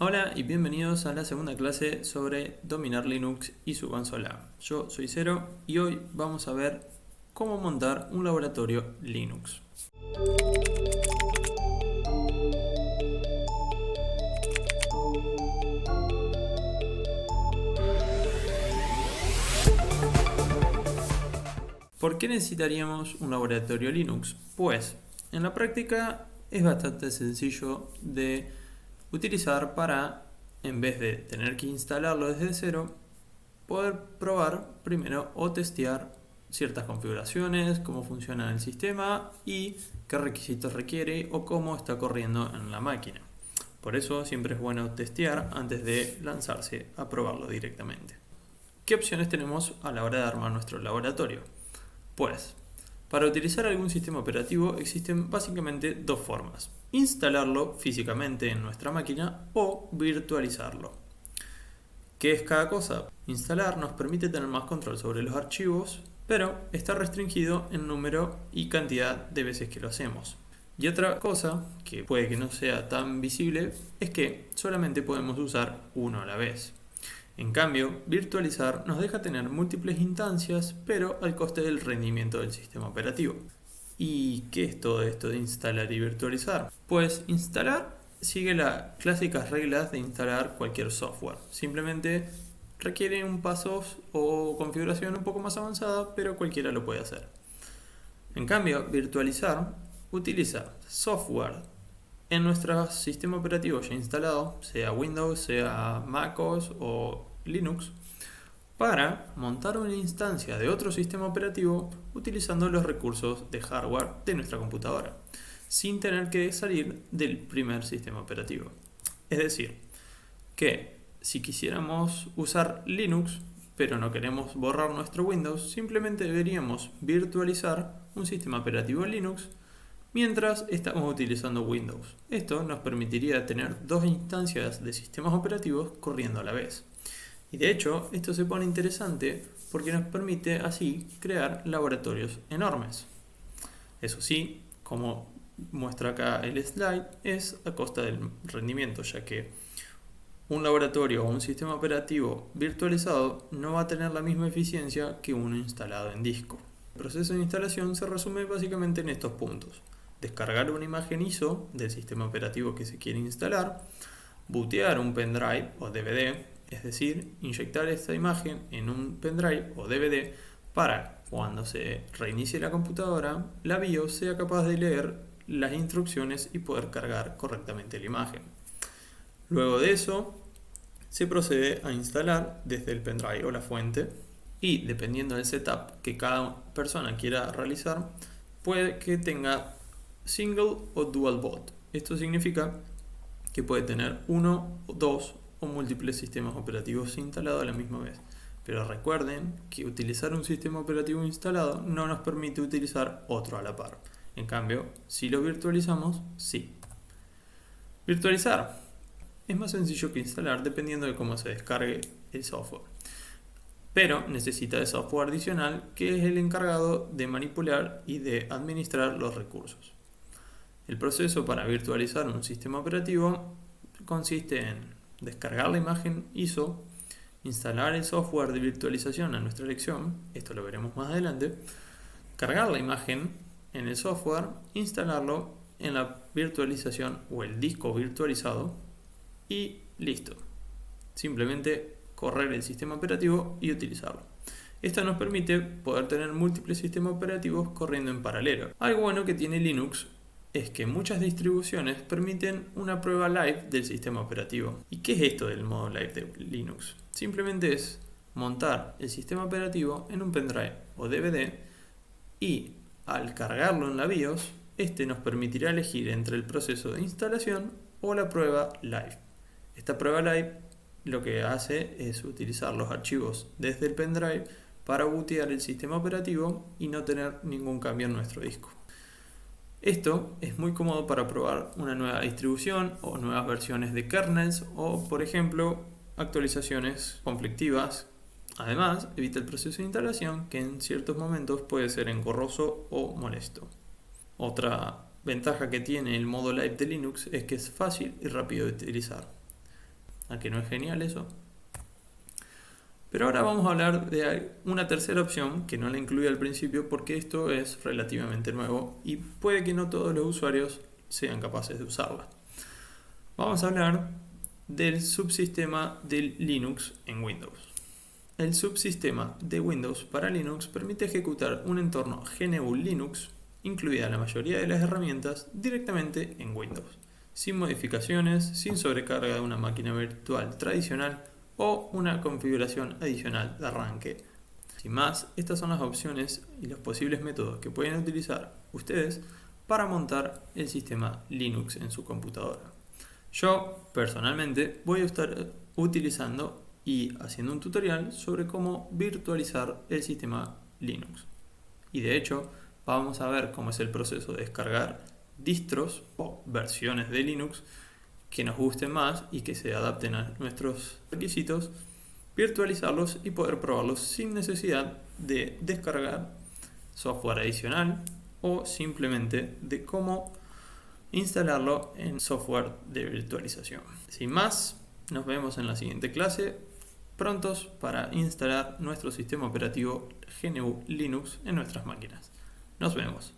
Hola y bienvenidos a la segunda clase sobre dominar Linux y su consola. Yo soy Cero y hoy vamos a ver cómo montar un laboratorio Linux. ¿Por qué necesitaríamos un laboratorio Linux? Pues en la práctica es bastante sencillo de utilizar para, en vez de tener que instalarlo desde cero, poder probar primero o testear ciertas configuraciones, cómo funciona el sistema y qué requisitos requiere o cómo está corriendo en la máquina. Por eso siempre es bueno testear antes de lanzarse a probarlo directamente. ¿Qué opciones tenemos a la hora de armar nuestro laboratorio? Pues, para utilizar algún sistema operativo existen básicamente dos formas: instalarlo físicamente en nuestra máquina o virtualizarlo. ¿Qué es cada cosa? Instalar nos permite tener más control sobre los archivos, pero está restringido en número y cantidad de veces que lo hacemos. Y otra cosa, que puede que no sea tan visible, es que solamente podemos usar uno a la vez. En cambio, virtualizar nos deja tener múltiples instancias, pero al coste del rendimiento del sistema operativo. ¿Y qué es todo esto de instalar y virtualizar? Pues instalar sigue las clásicas reglas de instalar cualquier software. Simplemente requiere un paso o configuración un poco más avanzada, pero cualquiera lo puede hacer. En cambio, virtualizar utiliza software en nuestro sistema operativo ya instalado, sea Windows, sea MacOS o Linux, para montar una instancia de otro sistema operativo utilizando los recursos de hardware de nuestra computadora, sin tener que salir del primer sistema operativo. Es decir, que si quisiéramos usar Linux, pero no queremos borrar nuestro Windows, simplemente deberíamos virtualizar un sistema operativo Linux mientras estamos utilizando Windows. Esto nos permitiría tener dos instancias de sistemas operativos corriendo a la vez. Y de hecho, esto se pone interesante porque nos permite así crear laboratorios enormes. Eso sí, como muestra acá el slide, es a costa del rendimiento, ya que un laboratorio o un sistema operativo virtualizado no va a tener la misma eficiencia que uno instalado en disco. El proceso de instalación se resume básicamente en estos puntos: descargar una imagen ISO del sistema operativo que se quiere instalar, bootear un pendrive o DVD, es decir, inyectar esta imagen en un pendrive o DVD para cuando se reinicie la computadora, la BIOS sea capaz de leer las instrucciones y poder cargar correctamente la imagen. Luego de eso, se procede a instalar desde el pendrive o la fuente y, dependiendo del setup que cada persona quiera realizar, puede que tenga single o dual boot. Esto significa que puede tener uno, dos o múltiples sistemas operativos instalados a la misma vez. Pero recuerden que utilizar un sistema operativo instalado no nos permite utilizar otro a la par. En cambio, si lo virtualizamos, sí. Virtualizar es más sencillo que instalar dependiendo de cómo se descargue el software, pero necesita de software adicional que es el encargado de manipular y de administrar los recursos. El proceso para virtualizar un sistema operativo consiste en descargar la imagen ISO, instalar el software de virtualización a nuestra elección, esto lo veremos más adelante, cargar la imagen en el software, instalarlo en la virtualización o el disco virtualizado y listo. Simplemente correr el sistema operativo y utilizarlo. Esto nos permite poder tener múltiples sistemas operativos corriendo en paralelo. Algo bueno que tiene Linux es que muchas distribuciones permiten una prueba live del sistema operativo. ¿Y qué es esto del modo live de Linux? Simplemente es montar el sistema operativo en un pendrive o DVD y al cargarlo en la BIOS, este nos permitirá elegir entre el proceso de instalación o la prueba live. Esta prueba live lo que hace es utilizar los archivos desde el pendrive para bootear el sistema operativo y no tener ningún cambio en nuestro disco. Esto es muy cómodo para probar una nueva distribución o nuevas versiones de kernels o, por ejemplo, actualizaciones conflictivas. Además, evita el proceso de instalación, que en ciertos momentos puede ser engorroso o molesto. Otra ventaja que tiene el modo live de Linux es que es fácil y rápido de utilizar. ¿A que no es genial eso? Pero ahora vamos a hablar de una tercera opción que no la incluí al principio porque esto es relativamente nuevo y puede que no todos los usuarios sean capaces de usarla. Vamos a hablar del subsistema del Linux en Windows. El subsistema de Windows para Linux permite ejecutar un entorno GNU Linux, incluida la mayoría de las herramientas, directamente en Windows, sin modificaciones, sin sobrecarga de una máquina virtual tradicional o una configuración adicional de arranque. Sin más, estas son las opciones y los posibles métodos que pueden utilizar ustedes para montar el sistema Linux en su computadora. Yo, personalmente, voy a estar utilizando y haciendo un tutorial sobre cómo virtualizar el sistema Linux. Y de hecho, vamos a ver cómo es el proceso de descargar distros o versiones de Linux que nos gusten más y que se adapten a nuestros requisitos, virtualizarlos y poder probarlos sin necesidad de descargar software adicional o simplemente de cómo instalarlo en software de virtualización. Sin más, nos vemos en la siguiente clase, prontos para instalar nuestro sistema operativo GNU Linux en nuestras máquinas. Nos vemos.